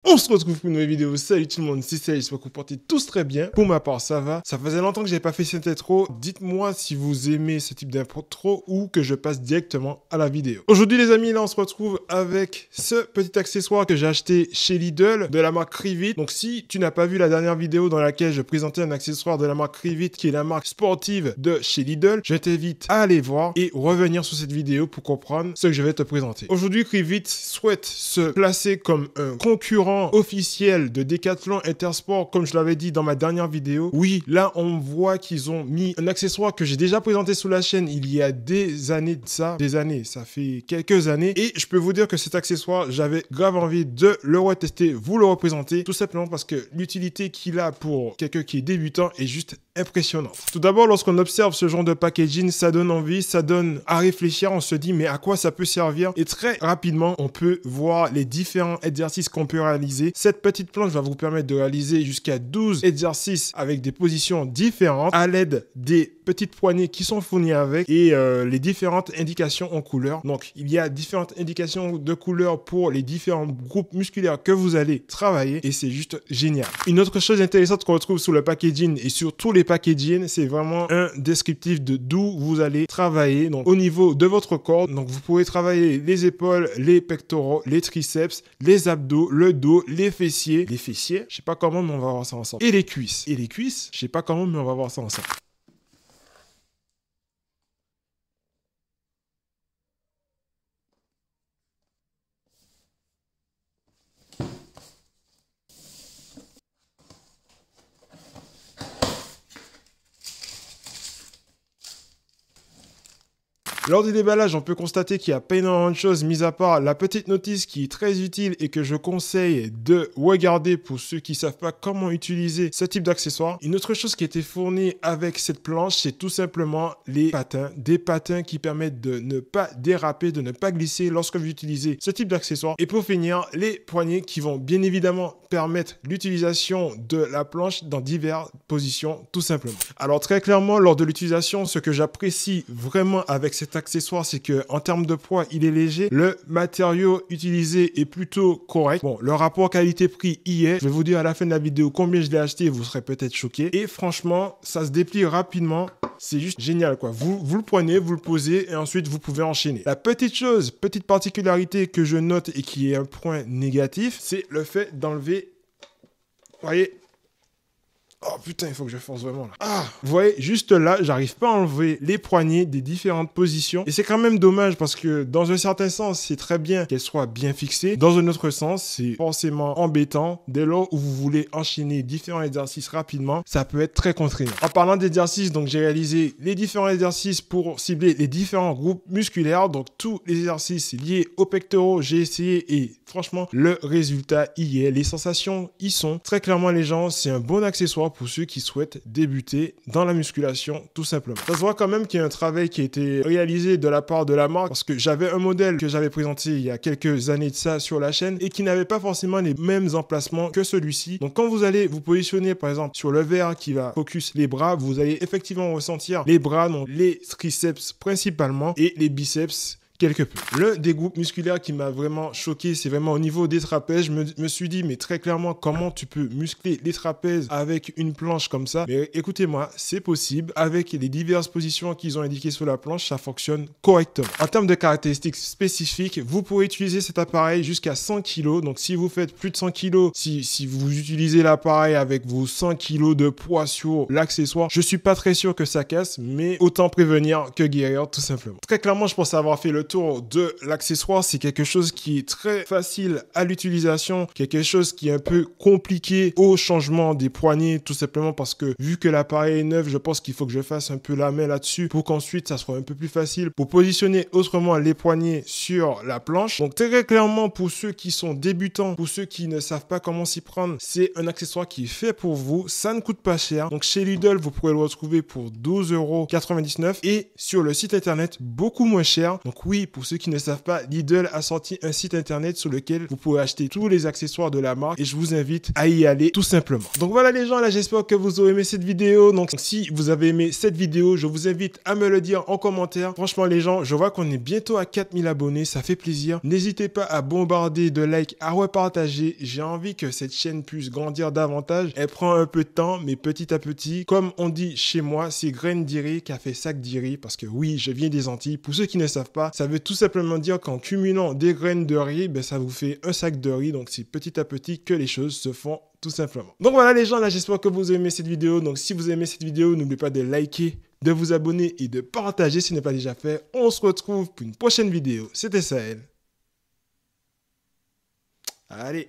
On se retrouve pour une nouvelle vidéo. Salut tout le monde, c'est Sage, j'espère que vous portez tous très bien. Pour ma part, ça va. Ça faisait longtemps que j'avais pas fait cette intro. Dites-moi si vous aimez ce type d'intro ou que je passe directement à la vidéo. Aujourd'hui les amis, là on se retrouve avec ce petit accessoire que j'ai acheté chez Lidl de la marque Krivit. Donc si tu n'as pas vu la dernière vidéo dans laquelle je présentais un accessoire de la marque Krivit qui est la marque sportive de chez Lidl, je t'invite à aller voir et revenir sur cette vidéo pour comprendre ce que je vais te présenter. Aujourd'hui Krivit souhaite se placer comme un concurrent officiel de Decathlon Intersport, comme je l'avais dit dans ma dernière vidéo. Oui, là on voit qu'ils ont mis un accessoire que j'ai déjà présenté sur la chaîne il y a des années de ça. Des années, ça fait quelques années. Et je peux vous dire que cet accessoire, j'avais grave envie de le retester, vous le représenter, tout simplement parce que l'utilité qu'il a pour quelqu'un qui est débutant est juste impressionnante. Tout d'abord, lorsqu'on observe ce genre de packaging, ça donne envie, ça donne à réfléchir, on se dit mais à quoi ça peut servir? Et très rapidement, on peut voir les différents exercices qu'on peut réaliser. Cette petite planche va vous permettre de réaliser jusqu'à 12 exercices avec des positions différentes à l'aide des petites poignées qui sont fournies avec et les différentes indications en couleur. Donc, il y a différentes indications de couleur pour les différents groupes musculaires que vous allez travailler et c'est juste génial. Une autre chose intéressante qu'on retrouve sur le packaging et sur tous les packaging, c'est vraiment un descriptif de d'où vous allez travailler. Donc, au niveau de votre corps, donc vous pouvez travailler les épaules, les pectoraux, les triceps, les abdos, le dos, les fessiers, je sais pas comment, mais on va voir ça ensemble. Et les cuisses, je sais pas comment, mais on va voir ça ensemble. Lors du déballage, on peut constater qu'il n'y a pas énormément de choses, mis à part la petite notice qui est très utile et que je conseille de regarder pour ceux qui ne savent pas comment utiliser ce type d'accessoire. Une autre chose qui a été fournie avec cette planche, c'est tout simplement les patins. Des patins qui permettent de ne pas déraper, de ne pas glisser lorsque vous utilisez ce type d'accessoire. Et pour finir, les poignées qui vont bien évidemment permettre l'utilisation de la planche dans diverses positions, tout simplement. Alors très clairement, lors de l'utilisation, ce que j'apprécie vraiment avec cet accessoire, c'est que en termes de poids, il est léger. Le matériau utilisé est plutôt correct. Bon, le rapport qualité-prix y est. Je vais vous dire à la fin de la vidéo combien je l'ai acheté, vous serez peut-être choqués. Et franchement, ça se déplie rapidement. C'est juste génial, quoi. Vous le prenez, vous le posez et ensuite vous pouvez enchaîner. La petite chose, petite particularité que je note et qui est un point négatif, c'est le fait d'enlever, vous voyez. Oh putain, il faut que je force vraiment là. Ah, vous voyez, juste là, j'arrive pas à enlever les poignées des différentes positions. Et c'est quand même dommage parce que dans un certain sens, c'est très bien qu'elles soient bien fixées. Dans un autre sens, c'est forcément embêtant. Dès lors où vous voulez enchaîner différents exercices rapidement, ça peut être très contraignant. En parlant d'exercices, donc j'ai réalisé les différents exercices pour cibler les différents groupes musculaires. Donc tous les exercices liés aux pectoraux, j'ai essayé et franchement, le résultat y est. Les sensations y sont. Très clairement, les gens, c'est un bon accessoire pour ceux qui souhaitent débuter dans la musculation, tout simplement. Ça se voit quand même qu'il y a un travail qui a été réalisé de la part de la marque parce que j'avais un modèle que j'avais présenté il y a quelques années de ça sur la chaîne et qui n'avait pas forcément les mêmes emplacements que celui-ci. Donc quand vous allez vous positionner par exemple sur le verre qui va focus les bras, vous allez effectivement ressentir les bras, donc les triceps principalement et les biceps quelque peu. Le dégroupe musculaire qui m'a vraiment choqué, c'est vraiment au niveau des trapèzes. Je me suis dit, mais très clairement, comment tu peux muscler les trapèzes avec une planche comme ça? Mais écoutez-moi, c'est possible. Avec les diverses positions qu'ils ont indiquées sur la planche, ça fonctionne correctement. En termes de caractéristiques spécifiques, vous pourrez utiliser cet appareil jusqu'à 100 kg. Donc, si vous faites plus de 100 kg, si vous utilisez l'appareil avec vos 100 kg de poids sur l'accessoire, je suis pas très sûr que ça casse, mais autant prévenir que guérir, tout simplement. Très clairement, je pense avoir fait le tour de l'accessoire. C'est quelque chose qui est très facile à l'utilisation, quelque chose qui est un peu compliqué au changement des poignées, tout simplement parce que vu que l'appareil est neuf, je pense qu'il faut que je fasse un peu la main là-dessus pour qu'ensuite ça soit un peu plus facile pour positionner autrement les poignets sur la planche. Donc très clairement, pour ceux qui sont débutants, pour ceux qui ne savent pas comment s'y prendre, c'est un accessoire qui est fait pour vous. Ça ne coûte pas cher. Donc chez Lidl, vous pourrez le retrouver pour 12,99 € et sur le site internet beaucoup moins cher. Donc oui, oui, pour ceux qui ne savent pas, Lidl a sorti un site internet sur lequel vous pouvez acheter tous les accessoires de la marque et je vous invite à y aller tout simplement. Donc voilà les gens, là j'espère que vous aurez aimé cette vidéo. Donc si vous avez aimé cette vidéo, je vous invite à me le dire en commentaire. Franchement les gens, je vois qu'on est bientôt à 4000 abonnés, ça fait plaisir. N'hésitez pas à bombarder de likes, à repartager. J'ai envie que cette chaîne puisse grandir davantage. Elle prend un peu de temps, mais petit à petit, comme on dit chez moi, c'est graine d'iri qui a fait sac d'iri, parce que oui, je viens des Antilles. Pour ceux qui ne savent pas, ça veut tout simplement dire qu'en cumulant des graines de riz, ben, ça vous fait un sac de riz. Donc c'est petit à petit que les choses se font tout simplement. Donc voilà les gens, là j'espère que vous aimez cette vidéo. Donc si vous aimez cette vidéo, n'oubliez pas de liker, de vous abonner et de partager si ce n'est pas déjà fait. On se retrouve pour une prochaine vidéo. C'était Sahel. Allez.